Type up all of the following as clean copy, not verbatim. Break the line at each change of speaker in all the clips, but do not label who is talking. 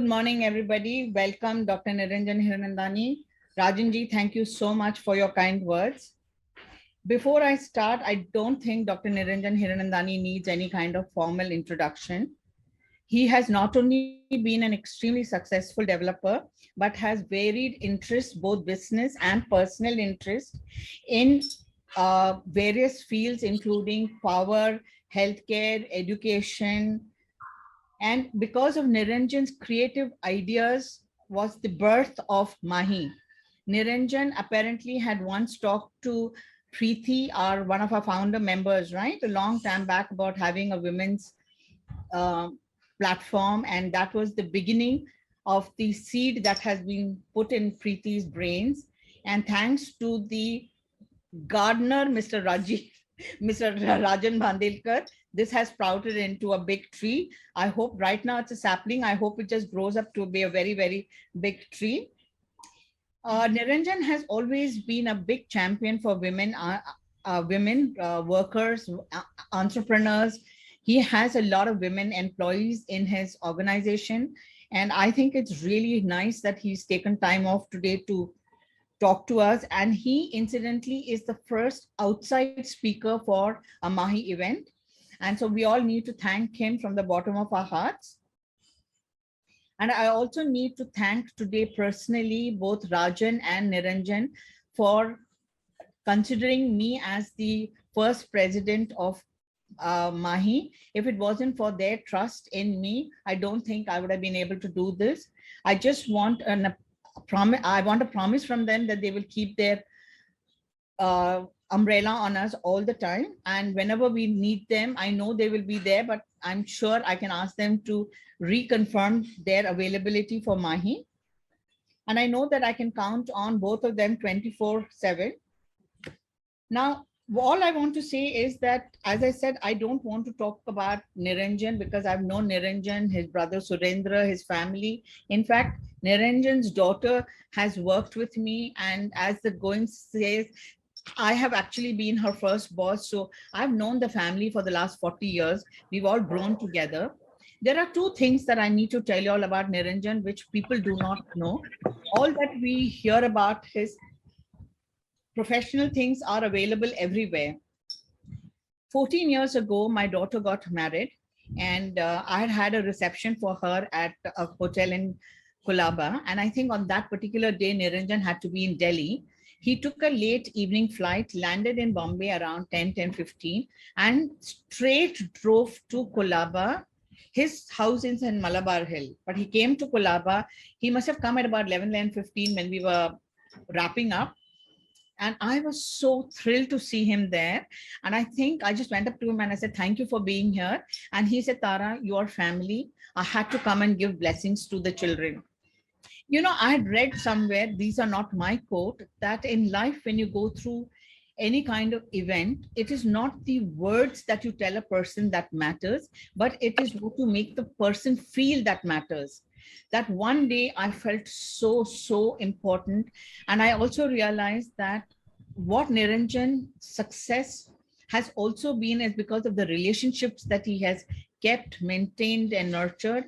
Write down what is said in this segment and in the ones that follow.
Good morning, everybody. Welcome, Dr. Niranjan Hiranandani. Rajanji, thank you so much for your kind words. Before I start, I don't think Dr. Niranjan Hiranandani needs any kind of formal introduction. He has not only been an extremely successful developer, but has varied interests, both business and personal interest, in various fields, including power, healthcare, education. And because of Niranjan's creative ideas was the birth of Mahi. Niranjan apparently had once talked to Preeti, one of our founder members, right, a long time back, about having a women's uh, platform, and that was the beginning of the seed that has been put in Preeti's brains. And thanks to the gardener, Mr. Mr. Rajan Bhandelkar, this has sprouted into a big tree. I hope right now it's a sapling. I hope it just grows up to be a very, very big tree. Niranjan has always been a big champion for women, workers, entrepreneurs. He has a lot of women employees in his organization. And I think it's really nice that he's taken time off today to talk to us. And he incidentally is the first outside speaker for a Mahi event. And so we all need to thank him from the bottom of our hearts. And I also need to thank today personally both Rajan and Niranjan for considering me as the first president of Mahi. If it wasn't for their trust in me, I don't think I would have been able to do this. I just want a promise from them that they will keep their umbrella on us all the time. And whenever we need them, I know they will be there, but I'm sure I can ask them to reconfirm their availability for Mahi. And I know that I can count on both of them 24/7. Now, all I want to say is that, as I said, I don't want to talk about Niranjan because I've known Niranjan, his brother Surendra, his family. In fact, Niranjan's daughter has worked with me, and as the going says, I have actually been her first boss. So I've known the family for the last 40 years. We've all grown together. There are two things that I need to tell you all about Niranjan, which people do not know. All that we hear about his professional things are available everywhere. 14 years ago, my daughter got married, and I had had a reception for her at a hotel in Colaba. And I think on that particular day, Niranjan had to be in Delhi. He took a late evening flight, landed in Bombay around 10:15, and straight drove to Colaba. His house is in Malabar Hill, but he came to Colaba. He must have come at about 11:15 when we were wrapping up. And I was so thrilled to see him there. And I think I just went up to him and I said, thank you for being here. And he said, Tara, your family, I had to come and give blessings to the children. You know, I had read somewhere, these are not my quote, that in life, when you go through any kind of event, it is not the words that you tell a person that matters, but it is what you make the person feel that matters. That one day I felt so important. And I also realized that what Niranjan's success has also been is because of the relationships that he has kept, maintained, and nurtured.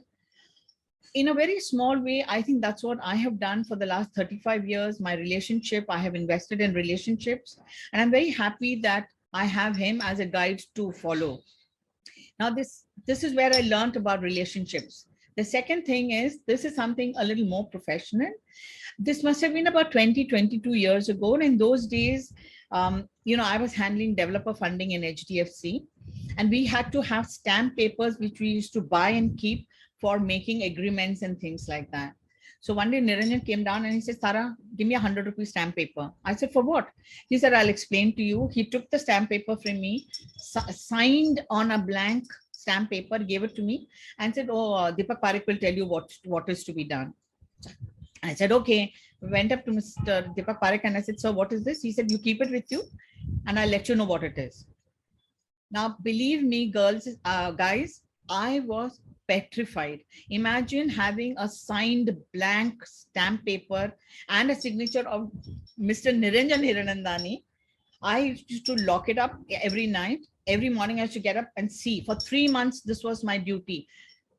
In a very small way, I think that's what I have done for the last 35 years. My relationship, I have invested in relationships, and I'm very happy that I have him as a guide to follow. Now, this is where I learned about relationships. The second thing is, this is something a little more professional. This must have been about 22 years ago. And in those days, you know, I was handling developer funding in HDFC, and we had to have stamp papers, which we used to buy and keep for making agreements and things like that. So one day Niranjan came down and he said, Tara, give me 100 rupee stamp paper. I said, for what? He said, I'll explain to you. He took the stamp paper from me, signed on a blank stamp paper, gave it to me, and said, oh, Deepak Parekh will tell you what is to be done. I said, okay. Went up to Mr. Deepak Parekh and I said, so what is this? He said, you keep it with you and I'll let you know what it is. Now, believe me, girls, guys, I was petrified. Imagine having a signed blank stamp paper and a signature of Mr. Niranjan Hiranandani. I used to lock it up every night. Every morning I used to get up and see. For 3 months, this was my duty.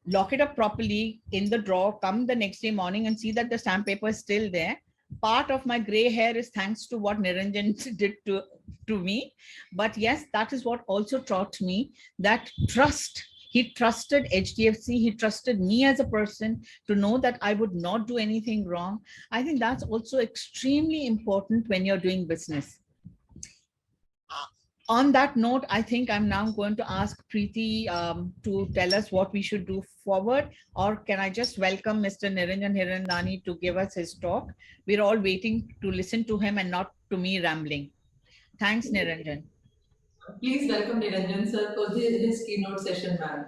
lock it up properly in the drawer, come the next day morning and see that the stamp paper is still there. Part of my gray hair is thanks to what Niranjan did to me. But yes, that is what also taught me that trust. He trusted HDFC. He trusted me as a person to know that I would not do anything wrong. I think that's also extremely important when you're doing business. On that note, I think I'm now going to ask Preeti to tell us what we should do forward, or can I just welcome Mr. Niranjan Hirandani to give us his talk? We're all waiting to listen to him and not to me rambling. Thanks, Niranjan.
Please welcome Niranjan sir for his keynote session, ma'am.